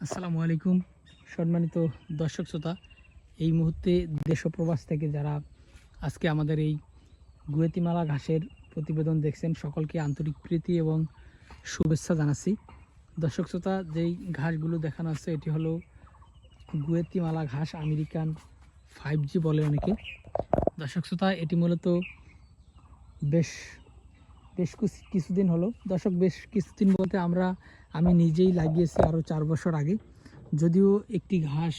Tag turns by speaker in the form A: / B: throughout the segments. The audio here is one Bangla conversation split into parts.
A: আসসালামু আলাইকুম সম্মানিত দর্শক শ্রোতা। এই মুহূর্তে দেশ ও প্রবাস থেকে যারা আজকে আমাদের এই গুয়েতিমালা ঘাসের প্রতিবেদন দেখছেন, সকলকে আন্তরিক প্রীতি এবং শুভেচ্ছা জানাচ্ছি। দর্শক শ্রোতা, যেই ঘাসগুলো দেখানো হচ্ছে এটি হলো গুয়েতিমালা ঘাস, আমেরিকান 5G বলে অনেকে। দর্শক শ্রোতা, এটি মূলত বেশ বেশ কিছুদিন হলো। বেশ কিছুদিন বলতে আমি নিজেই লাগিয়েছি আরও 4 বছর আগে। যদিও একটি ঘাস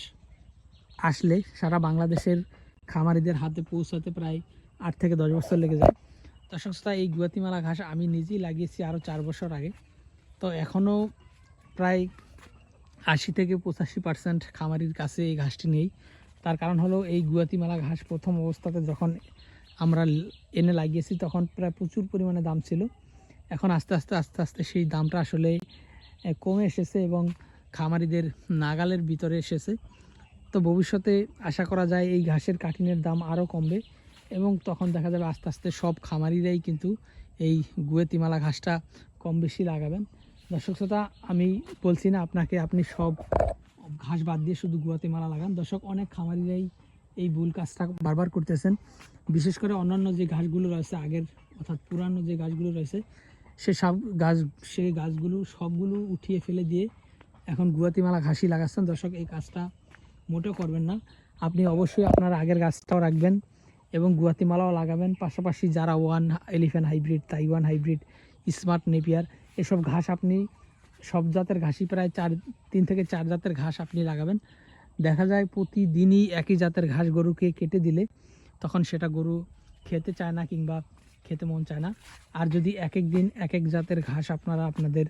A: আসলে সারা বাংলাদেশের খামারিদের হাতে পৌঁছাতে প্রায় 8 থেকে 10 বছর লেগে যায়। দর্শক শ্রোতা, এই গুয়াতিমালা ঘাস আমি নিজেই লাগিয়েছি আরও 4 বছর আগে। তো এখনও প্রায় 80 থেকে 85% খামারির কাছে এই ঘাসটি নেই। তার কারণ হলো, এই গুয়াতিমালা ঘাস প্রথম অবস্থাতে যখন আমরা এনে লাগিয়েছি তখন প্রায় প্রচুর পরিমাণে দাম ছিল। এখন আস্তে আস্তে সেই দামটা আসলে কমে এসেছে এবং খামারিদের নাগালের ভিতরে এসেছে। তো ভবিষ্যতে আশা করা যায় এই ঘাসের কাঠিনের দাম আরও কমবে এবং তখন দেখা যাবে আস্তে আস্তে সব খামারিরাই কিন্তু এই গুয়েতিমালা ঘাসটা কম বেশি লাগাবেন। দর্শক শ্রোতা, আমি বলছি না আপনাকে আপনি সব ঘাস বাদ দিয়ে শুধু গুয়াতিমালা লাগান। দর্শক, অনেক খামারিরাই এই ভুল কাজটা বারবার করতেছেন। বিশেষ করে অন্যান্য যে ঘাসগুলো রয়েছে আগের, অর্থাৎ পুরানো যে গাছগুলো রয়েছে, সেই গাছগুলো সবগুলো উঠিয়ে ফেলে দিয়ে এখন গুয়াতিমালা ঘাসই লাগাচ্ছেন। দর্শক, এই কাজটা মোটেও করবেন না। আপনি অবশ্যই আপনার আগের গাছটাও রাখবেন এবং গুয়াতিমালাও লাগাবেন। পাশাপাশি যারা elephant hybrid, Taiwan hybrid, smart Napier, এসব ঘাস আপনি সব জাতের ঘাসই প্রায় 3 থেকে 4 জাতের ঘাস আপনি লাগাবেন। দেখা যায় প্রতিদিনই একই জাতের ঘাস গরুকে কেটে দিলে তখন সেটা গরু খেতে চায় না কিংবা খেতে মন চায় না। আর যদি এক এক দিন এক এক জাতের ঘাস আপনারা আপনাদের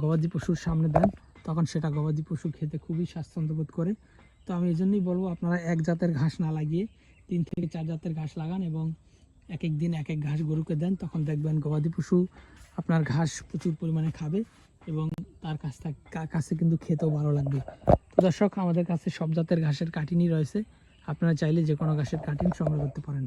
A: গবাদি পশুর সামনে দেন, তখন সেটা গবাদি পশু খেতে খুবই স্বাচ্ছন্দ্য বোধ করে। তো আমি এই জন্যই বলবো, আপনারা এক জাতের ঘাস না লাগিয়ে 3 থেকে 4 জাতের ঘাস লাগান এবং এক এক দিন এক এক ঘাস গরুকে দেন। তখন দেখবেন গবাদি পশু আপনার ঘাস প্রচুর পরিমাণে খাবে এবং তার কাছে কিন্তু খেতেও ভালো লাগবে। তো দর্শক, আমাদের কাছে সব জাতের ঘাসের কাটিনই রয়েছে। আপনারা চাইলে যে কোনো ঘাসের কাটিন সংগ্রহ করতে পারেন।